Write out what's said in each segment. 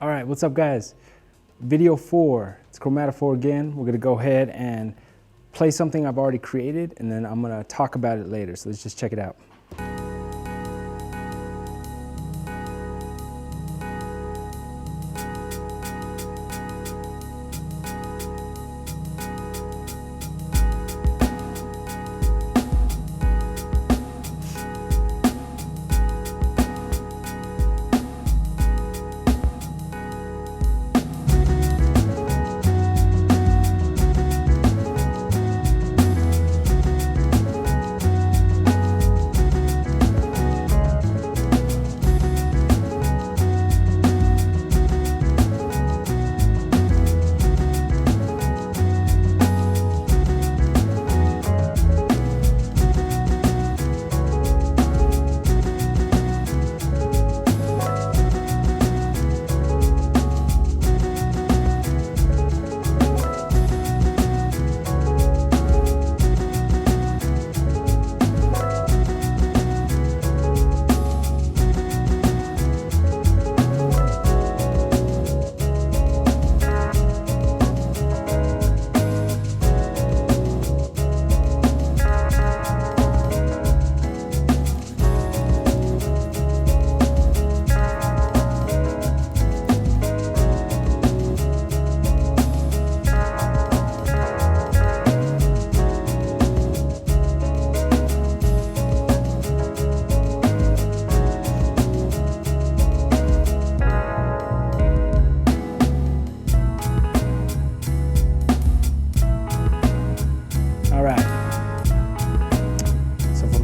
All right, what's up guys? Video 4, it's Kromatopher again. We're gonna go ahead and play something I've already created and then I'm gonna talk about it later. So let's just check it out.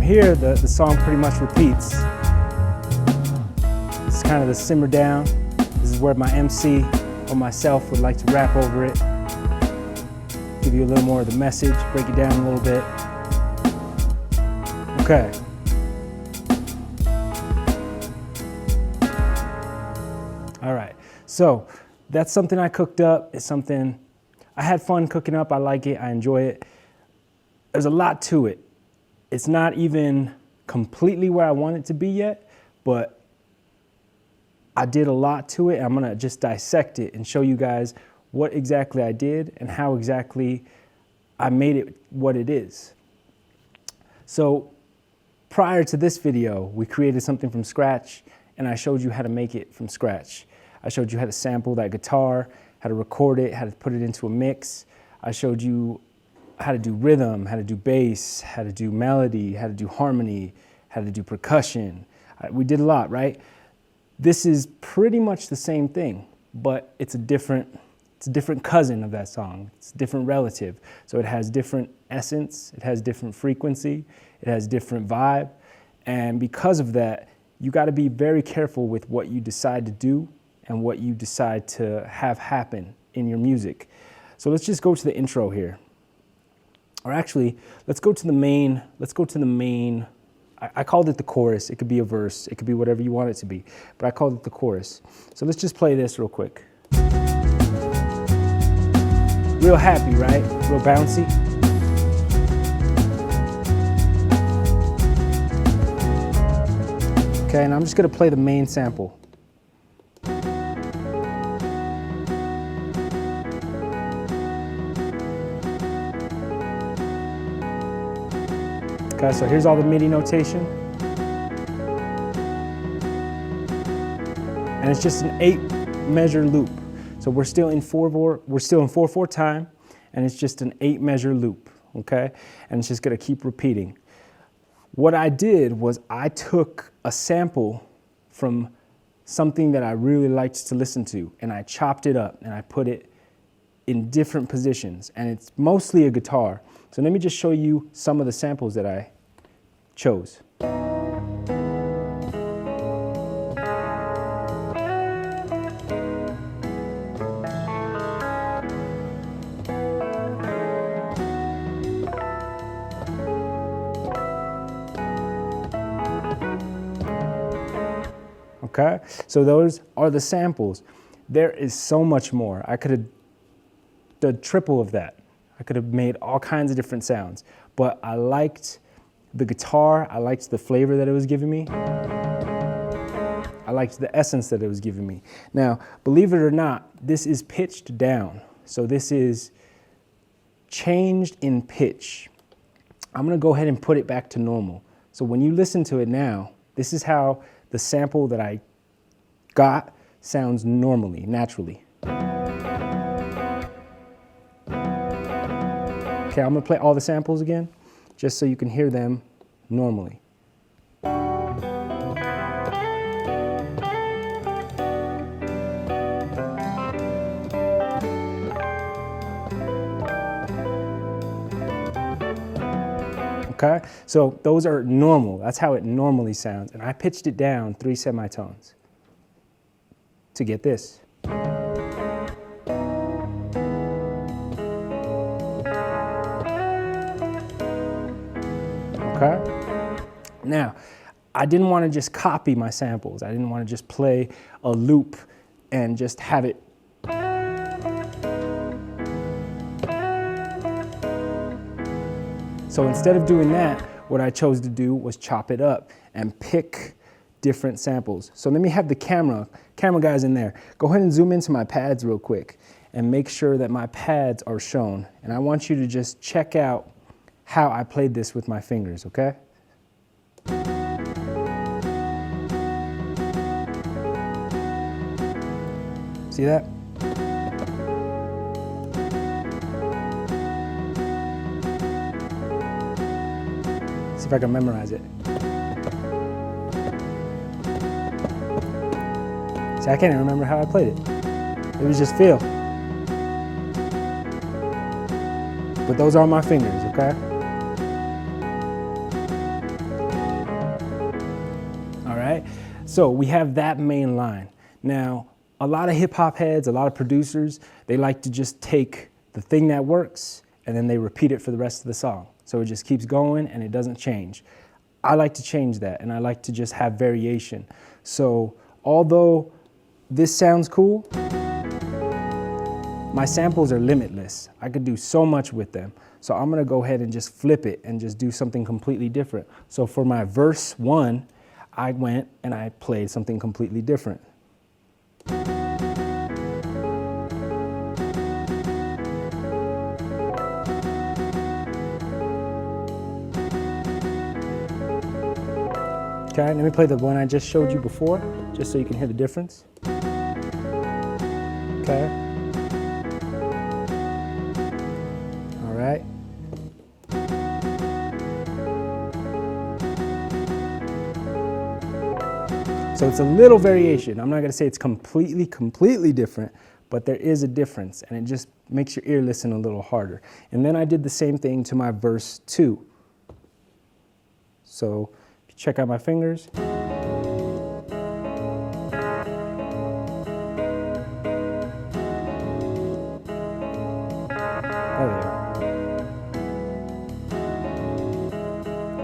Here, the song pretty much repeats. It's kind of the simmer down. This is where my MC or myself would like to rap over it. Give you a little more of the message, break it down a little bit. Okay. All right, so that's something I cooked up. It's something I had fun cooking up. I like it, I enjoy it. There's a lot to it. It's not even completely where I want it to be yet, but I did a lot to it. I'm gonna just dissect it and show you guys what exactly I did and how exactly I made it what it is. So prior to this video, we created something from scratch and I showed you how to make it from scratch. I showed you how to sample that guitar, how to record it, how to put it into a mix. I showed you how to do rhythm, how to do bass, how to do melody, how to do harmony, how to do percussion. We did a lot, right? This is pretty much the same thing, but it's a different cousin of that song. It's a different relative. So it has different essence, it has different frequency, it has different vibe. And because of that, you gotta be very careful with what you decide to do and what you decide to have happen in your music. So let's just go to the intro here. Or actually, let's go to the main, I called it the chorus. It could be a verse, it could be whatever you want it to be, but I called it the chorus. So let's just play this real quick. Real happy, right? Real bouncy. Okay, and I'm just gonna play the main sample. Okay, so here's all the MIDI notation. And it's just an 8-measure loop. So we're still in 4/4 time, and it's just an 8-measure loop, okay? And it's just gonna keep repeating. What I did was I took a sample from something that I really liked to listen to, and I chopped it up and I put it in different positions, and it's mostly a guitar. So let me just show you some of the samples that I chose. Okay, so those are the samples. There is so much more. I could have done triple of that. I could have made all kinds of different sounds, but I liked the guitar, I liked the flavor that it was giving me. I liked the essence that it was giving me. Now, believe it or not, this is pitched down. So this is changed in pitch. I'm gonna go ahead and put it back to normal. So when you listen to it now, this is how the sample that I got sounds normally, naturally. Okay, I'm gonna play all the samples again, just so you can hear them normally. Okay, so those are normal. That's how it normally sounds. And I pitched it down 3 semitones to get this. Okay, now I didn't want to just copy my samples. I didn't want to just play a loop and just have it. So instead of doing that, what I chose to do was chop it up and pick different samples. So let me have the camera guys in there. Go ahead and zoom into my pads real quick and make sure that my pads are shown. And I want you to just check out how I played this with my fingers, okay? See that? See if I can memorize it. See, I can't even remember how I played it. It was just feel. But those are my fingers, okay? All right, so we have that main line. Now, a lot of hip hop heads, a lot of producers, they like to just take the thing that works and then they repeat it for the rest of the song. So it just keeps going and it doesn't change. I like to change that and I like to just have variation. So although this sounds cool, my samples are limitless. I could do so much with them. So I'm gonna go ahead and just flip it and just do something completely different. So for my verse 1, I went and I played something completely different. Okay, let me play the one I just showed you before, just so you can hear the difference. Okay. All right. So it's a little variation. I'm not gonna say it's completely different, but there is a difference and it just makes your ear listen a little harder. And then I did the same thing to my verse 2. So if you check out my fingers. There they are.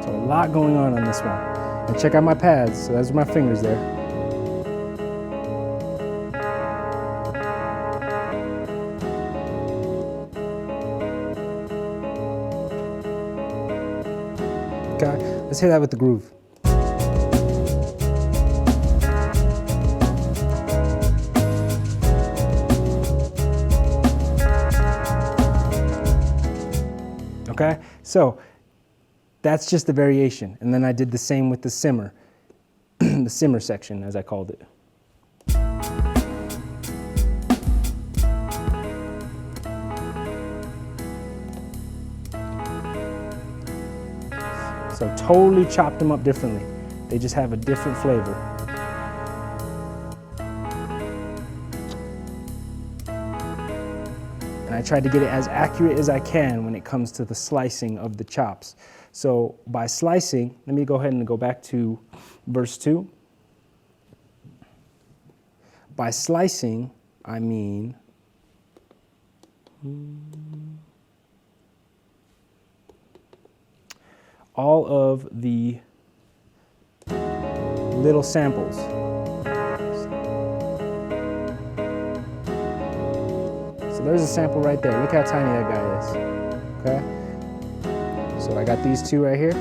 So a lot going on this one. And check out my pads, so those are my fingers there. Okay, let's hear that with the groove. Okay, so that's just the variation. And then I did the same with the simmer, the simmer section, as I called it. So totally chopped them up differently. They just have a different flavor. And I tried to get it as accurate as I can when it comes to the slicing of the chops. So by slicing, let me go ahead and go back to verse 2. By slicing, I mean all of the little samples. So there's a sample right there. Look how tiny that guy is, okay? So I got these two right here.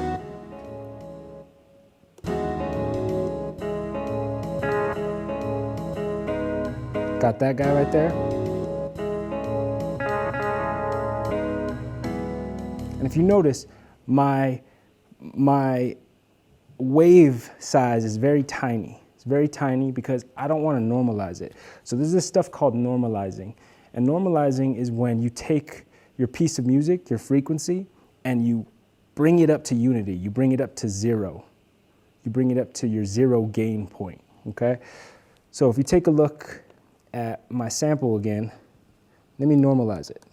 got that guy right there. And if you notice, my wave size is very tiny. It's very tiny because I don't want to normalize it. So there's this stuff called normalizing. And normalizing is when you take your piece of music, your frequency, and you bring it up to unity. You bring it up to zero. You bring it up to your zero gain point, okay? So if you take a look at my sample again, let me normalize it.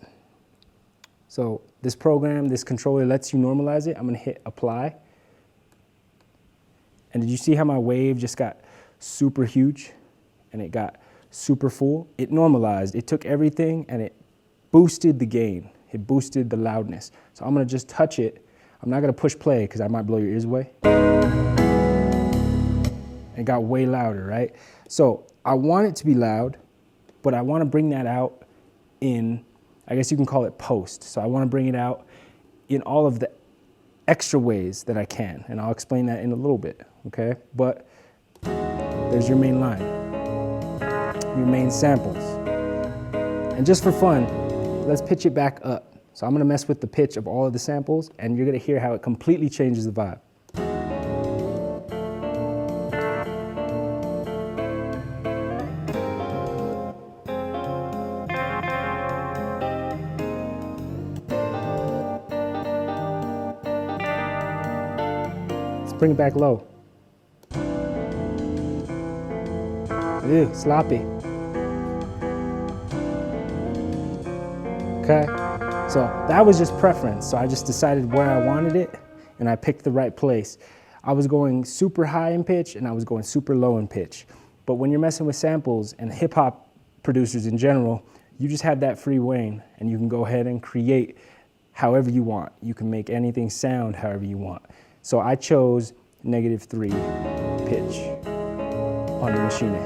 So this program, this controller lets you normalize it. I'm gonna hit apply. And did you see how my wave just got super huge and it got super full? It normalized, it took everything and it boosted the gain. It boosted the loudness. So I'm gonna just touch it. I'm not gonna push play because I might blow your ears away. It got way louder, right? So I want it to be loud, but I wanna bring that out in, I guess you can call it post. So I wanna bring it out in all of the extra ways that I can, and I'll explain that in a little bit, okay? But there's your main line, your main samples. And just for fun, let's pitch it back up. So I'm gonna mess with the pitch of all of the samples, and you're gonna hear how it completely changes the vibe. Bring it back low. Ew, sloppy. Okay, so that was just preference. So I just decided where I wanted it and I picked the right place. I was going super high in pitch and I was going super low in pitch. But when you're messing with samples and hip hop producers in general, you just have that free reign and you can go ahead and create however you want. You can make anything sound however you want. So I chose -3 pitch on the machine.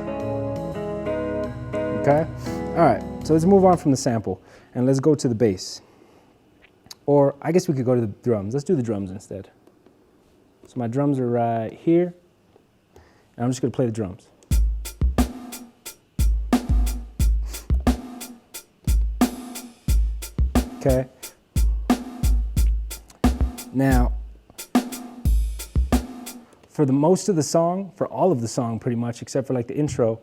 Okay? All right, so let's move on from the sample and let's go to the bass. Or I guess we could go to the drums. Let's do the drums instead. So my drums are right here, and I'm just gonna play the drums. Okay? Now, for the most of the song, for all of the song pretty much, except for like the intro,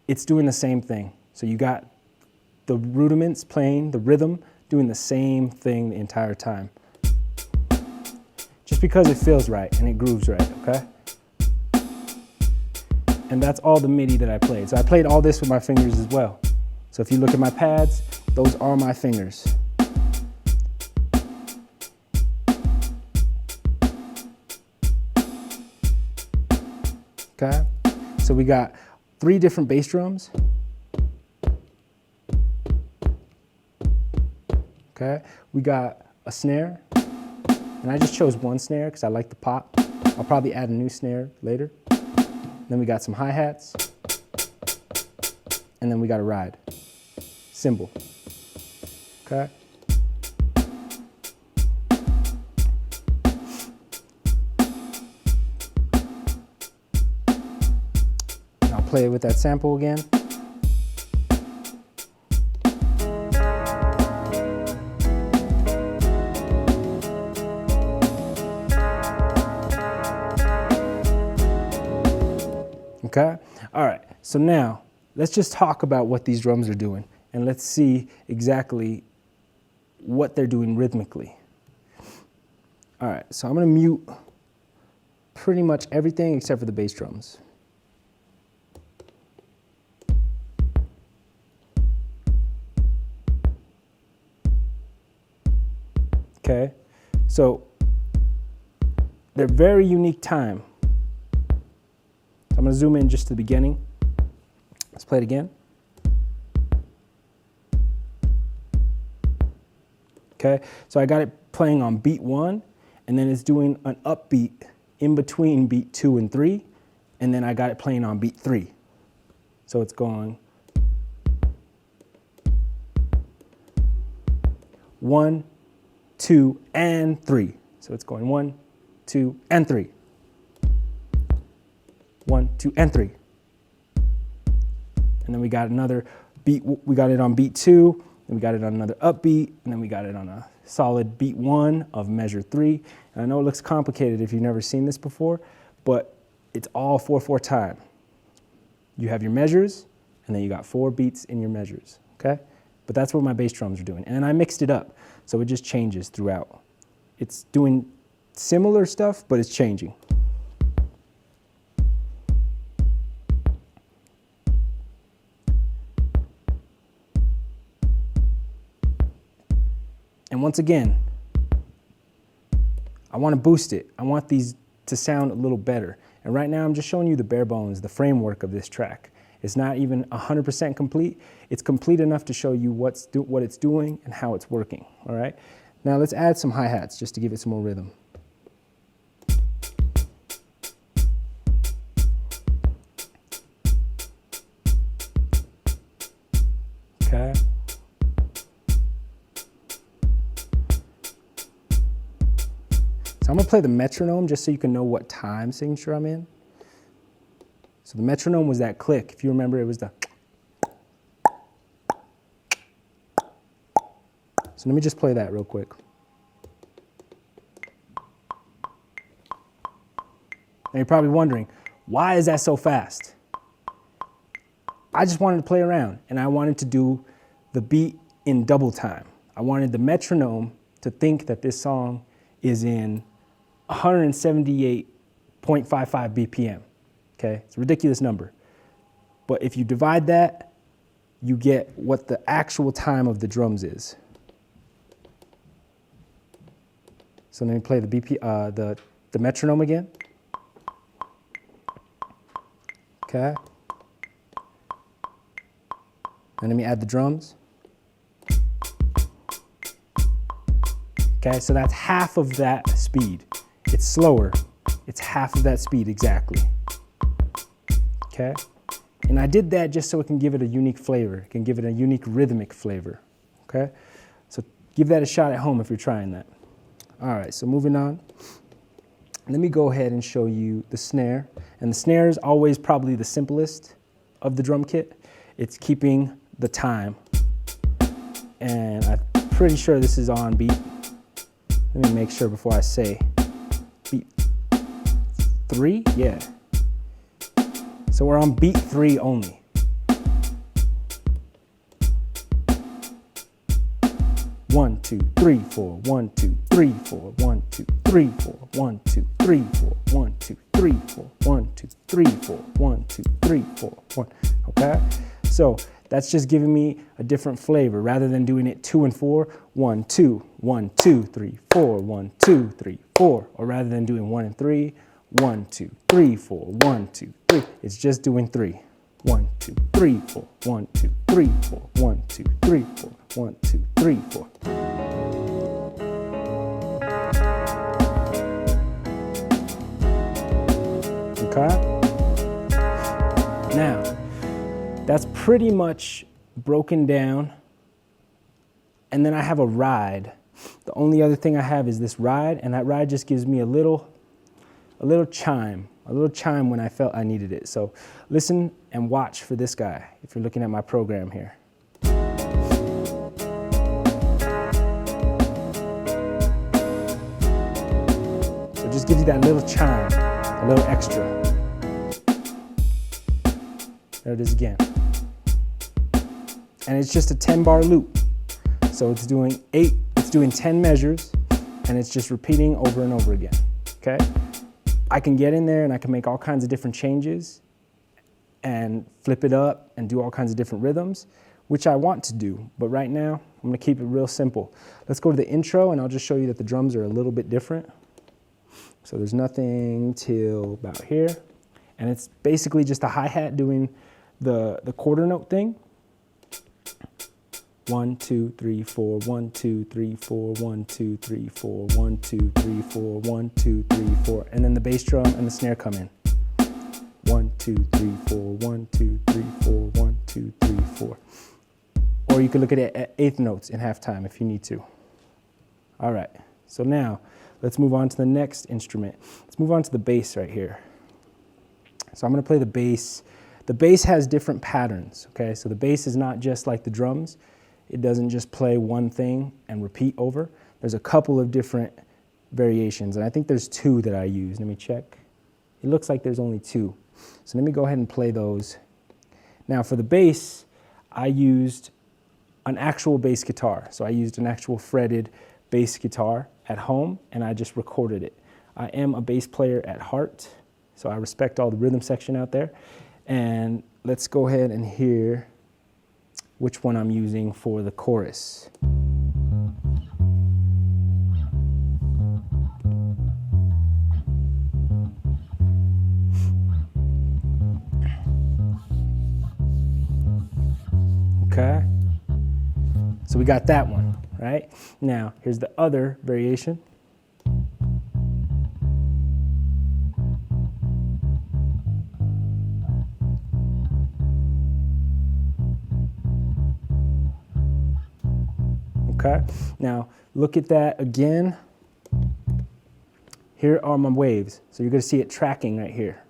it's doing the same thing. So you got the rudiments playing, the rhythm, doing the same thing the entire time. Just because it feels right and it grooves right, okay? And that's all the MIDI that I played. So I played all this with my fingers as well. So if you look at my pads, those are my fingers. Okay, so we got 3 different bass drums. Okay, we got a snare, and I just chose one snare because I like the pop. I'll probably add a new snare later. Then we got some hi-hats, and then we got a ride cymbal. Okay. Play it with that sample again. Okay, all right, so now let's just talk about what these drums are doing and let's see exactly what they're doing rhythmically. All right, so I'm gonna mute pretty much everything except for the bass drums. Okay, so they're very unique time. So I'm gonna zoom in just to the beginning. Let's play it again. Okay, so I got it playing on beat 1, and then it's doing an upbeat in between beat 2 and 3, and then I got it playing on beat 3. So it's going 1, 2, and 3. So it's going 1, 2, and 3. 1, 2, and 3. And then we got another beat, we got it on beat 2, then we got it on another upbeat, and then we got it on a solid beat 1 of measure 3. And I know it looks complicated if you've never seen this before, but it's all 4/4 time. You have your measures, and then you got 4 beats in your measures, okay? But that's what my bass drums are doing. And then I mixed it up, so it just changes throughout. It's doing similar stuff, but it's changing. And once again, I want to boost it. I want these to sound a little better. And right now I'm just showing you the bare bones, the framework of this track. It's not even 100% complete. It's complete enough to show you what it's doing and how it's working, all right? Now let's add some hi-hats just to give it some more rhythm. Okay. So I'm gonna play the metronome just so you can know what time signature I'm in. So the metronome was that click. If you remember, it was the. So let me just play that real quick. And you're probably wondering, why is that so fast? I just wanted to play around, and I wanted to do the beat in double time. I wanted the metronome to think that this song is in 178.55 BPM. Okay, it's a ridiculous number. But if you divide that, you get what the actual time of the drums is. So let me play the metronome again. Okay. And let me add the drums. Okay, so that's half of that speed. It's slower. It's half of that speed exactly. Okay? And I did that just so it can give it a unique flavor. It can give it a unique rhythmic flavor. Okay? So give that a shot at home if you're trying that. All right, so moving on. Let me go ahead and show you the snare. And the snare is always probably the simplest of the drum kit. It's keeping the time. And I'm pretty sure this is on beat. Let me make sure before I say beat 3, yeah. So we're on beat 3 only. One, two, three, 4, 1, 2, 3, 4, 1, 2, 3, 4, 1, 2, 3, 4, 1, 2, 3, 4, 1, 2, 3, 4, 1, 2, 3, 4, 1. Okay? So that's just giving me a different flavor. Rather than doing it 2 and 4, 1, 2, 1, 2, 3, 4, 1, 2, 3, 4. Or rather than doing 1 and 3, 1, 2, 3, 4, 1, 2, 3. It's just doing 3. 1, 2, 3, 4, 1, 2, 3, 4, 1, 2, 3, 4, 1, 2, 3, 4. Okay? Now, that's pretty much broken down. And then I have a ride. The only other thing I have is this ride, and that ride just gives me a little chime when I felt I needed it. So listen and watch for this guy if you're looking at my program here. So it just gives you that little chime, a little extra. There it is again. And it's just a 10-bar loop. So it's doing 10 measures, and it's just repeating over and over again, okay? I can get in there and I can make all kinds of different changes and flip it up and do all kinds of different rhythms, which I want to do. But right now, I'm gonna keep it real simple. Let's go to the intro and I'll just show you that the drums are a little bit different. So there's nothing till about here. And it's basically just a hi-hat doing the quarter note thing. 1, 2, 3, 4, 1, 2, 3, 4, 1, 2, 3, 4, 1, 2, 3, 4, 1, 2, 3, 4. And then the bass drum and the snare come in. 1, 2, 3, 4, 1, 2, 3, 4, 1, 2, 3, 4. Or you could look at it at eighth notes in halftime if you need to. All right, so now let's move on to the next instrument. Let's move on to the bass right here. So I'm gonna play the bass the bass has different patterns, okay? So the bass is not just like the drums. It doesn't just play one thing and repeat over. There's a couple of different variations, and I think there's 2 that I use. Let me check. It looks like there's only 2. So let me go ahead and play those. Now for the bass, I used an actual bass guitar. So I used an actual fretted bass guitar at home, and I just recorded it. I am a bass player at heart, so I respect all the rhythm section out there. And let's go ahead and hear which one I'm using for the chorus. Okay, so we got that one, right? Now, here's the other variation. Okay, now look at that again. Here are my waves. So you're gonna see it tracking right here.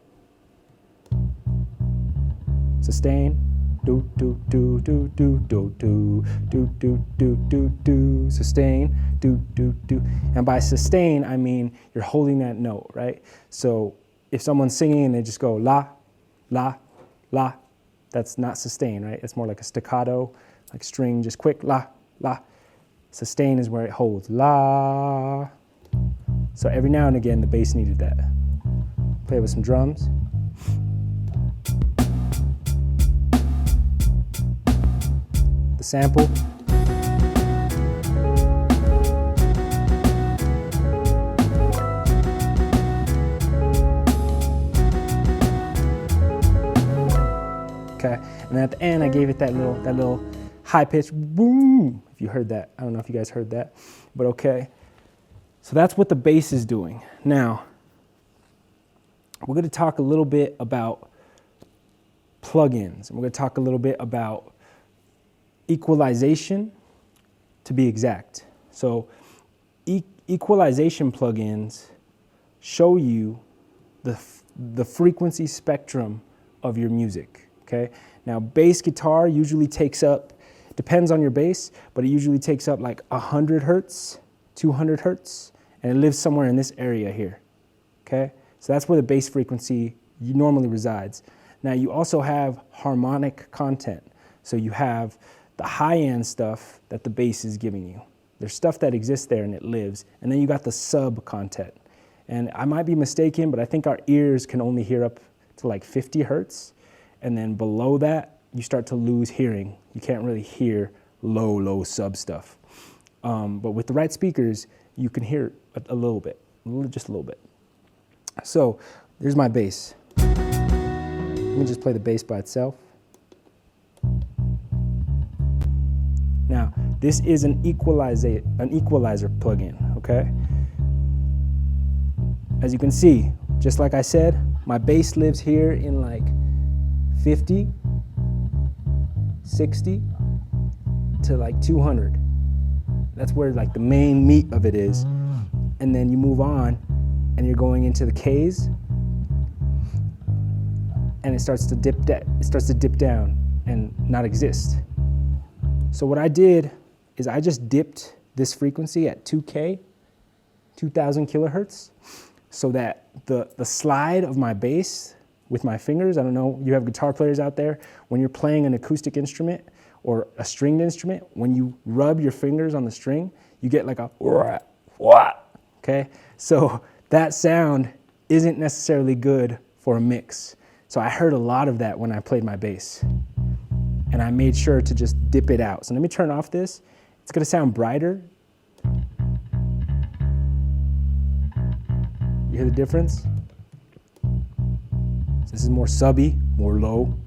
Sustain, do, do, do, do, do, do, do, do, do, do, do, do, sustain, do, do, do. And by sustain, I mean you're holding that note, right? So if someone's singing and they just go la, la, la, that's not sustain, right? It's more like a staccato, like string, just quick, la, la. Sustain is where it holds, la. So every now and again, the bass needed that. Play with some drums. The sample. Okay, and at the end, I gave it that little high pitch boom. If you heard that, I don't know if you guys heard that, but okay. So that's what the bass is doing. Now, we're going to talk a little bit about plugins, and we're going to talk a little bit about equalization, to be exact. So equalization plugins show you the frequency spectrum of your music, okay? Now, bass guitar usually takes up, depends on your bass, but it usually takes up like 100 hertz, 200 hertz, and it lives somewhere in this area here, okay? So that's where the bass frequency normally resides. Now, you also have harmonic content. So you have the high-end stuff that the bass is giving you. There's stuff that exists there and it lives. And then you got the sub content. And I might be mistaken, but I think our ears can only hear up to like 50 hertz. And then below that, you start to lose hearing. You can't really hear low sub stuff. But with the right speakers, you can hear a little bit, just a little bit. So there's my bass. Let me just play the bass by itself. Now, this is an equalizer plugin, okay? As you can see, just like I said, my bass lives here in like 50, 60 to like 200. That's where like the main meat of it is. And then you move on and you're going into the Ks, and it starts to dip down and not exist. So what I did is I just dipped this frequency at 2K, 2000 kilohertz, so that the slide of my bass with my fingers, I don't know, you have guitar players out there, when you're playing an acoustic instrument or a stringed instrument, when you rub your fingers on the string, you get like a wah, okay? So that sound isn't necessarily good for a mix. So I heard a lot of that when I played my bass. And I made sure to just dip it out. So let me turn off this. It's gonna sound brighter. You hear the difference? So this is more subby, more low.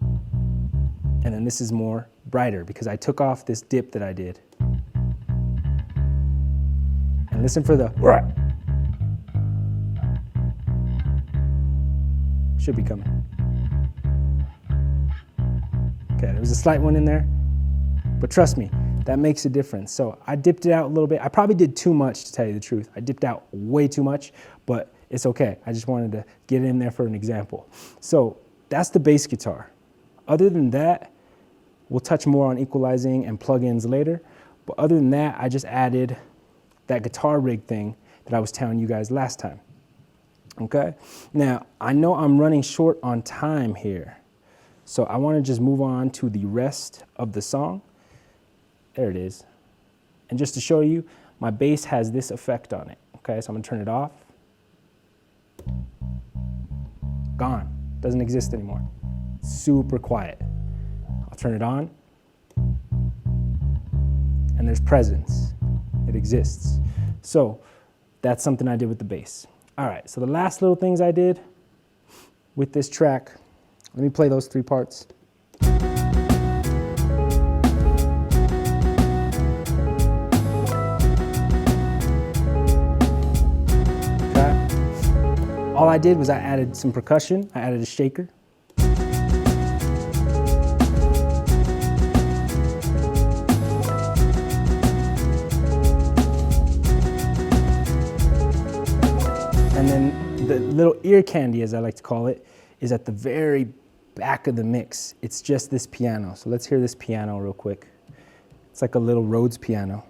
And then this is more brighter because I took off this dip that I did. And listen for the should be coming. Okay, there was a slight one in there, but trust me, that makes a difference. So I dipped it out a little bit. I probably did too much, to tell you the truth. I dipped out way too much, but it's okay. I just wanted to get in there for an example. So that's the bass guitar. Other than that, we'll touch more on equalizing and plugins later. But other than that, I just added that guitar rig thing that I was telling you guys last time. Okay? Now, I know I'm running short on time here, so I want to just move on to the rest of the song. There it is. And just to show you, my bass has this effect on it. Okay, so I'm going to turn it off. Gone. Doesn't exist anymore. Super quiet. I'll turn it on. And there's presence. It exists. So that's something I did with the bass. All right, so the last little things I did with this track, let me play those 3 parts. Okay. All I did was I added some percussion. I added a shaker. And then the little ear candy, as I like to call it, is at the very back of the mix. It's just this piano. So let's hear this piano real quick. It's like a little Rhodes piano.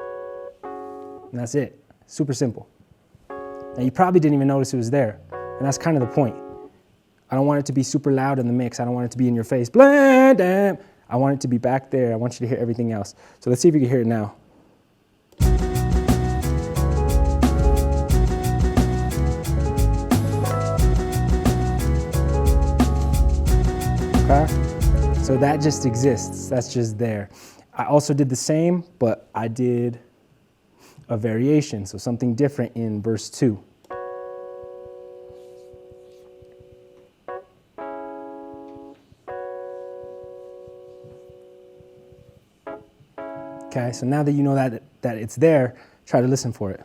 And that's it. Super simple. Now you probably didn't even notice it was there. And that's kind of the point. I don't want it to be super loud in the mix. I don't want it to be in your face. Blah, damn. I want it to be back there. I want you to hear everything else. So let's see if you can hear it now. Okay? So that just exists. That's just there. I also did the same, but I did a variation, so something different in verse 2. Okay, so now that you know that it's there, try to listen for it.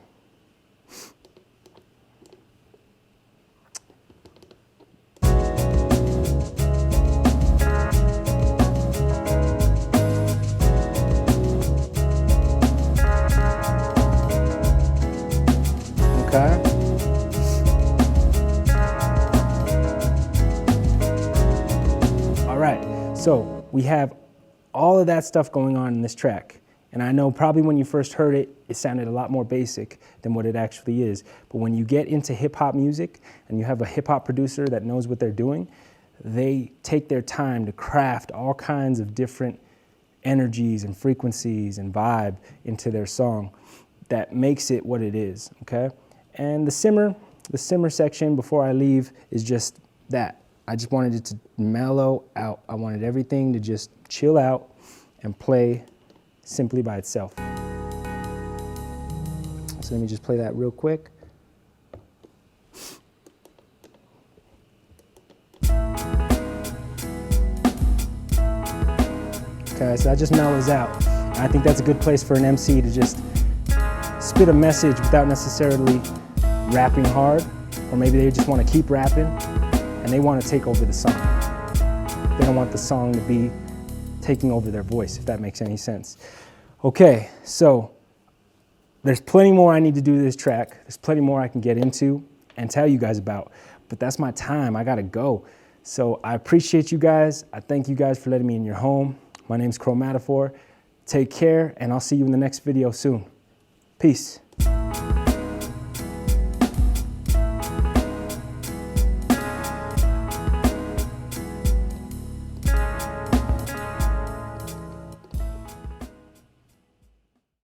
Okay. All right, so we have all of that stuff going on in this track. And I know probably when you first heard it, it sounded a lot more basic than what it actually is. But when you get into hip hop music and you have a hip hop producer that knows what they're doing, they take their time to craft all kinds of different energies and frequencies and vibe into their song that makes it what it is, okay? And the simmer section before I leave is just that. I just wanted it to mellow out. I wanted everything to just chill out and play simply by itself. So let me just play that real quick. Okay, so that just mellows out. And I think that's a good place for an MC to just spit a message without necessarily rapping hard, or maybe they just want to keep rapping and they want to take over the song. They don't want the song to be taking over their voice, if that makes any sense. Okay, so there's plenty more I need to do to this track. There's plenty more I can get into and tell you guys about, but that's my time. I gotta go. So I appreciate you guys. I thank you guys for letting me in your home. My name's Kromatopher. Take care, and I'll see you in the next video soon. Peace.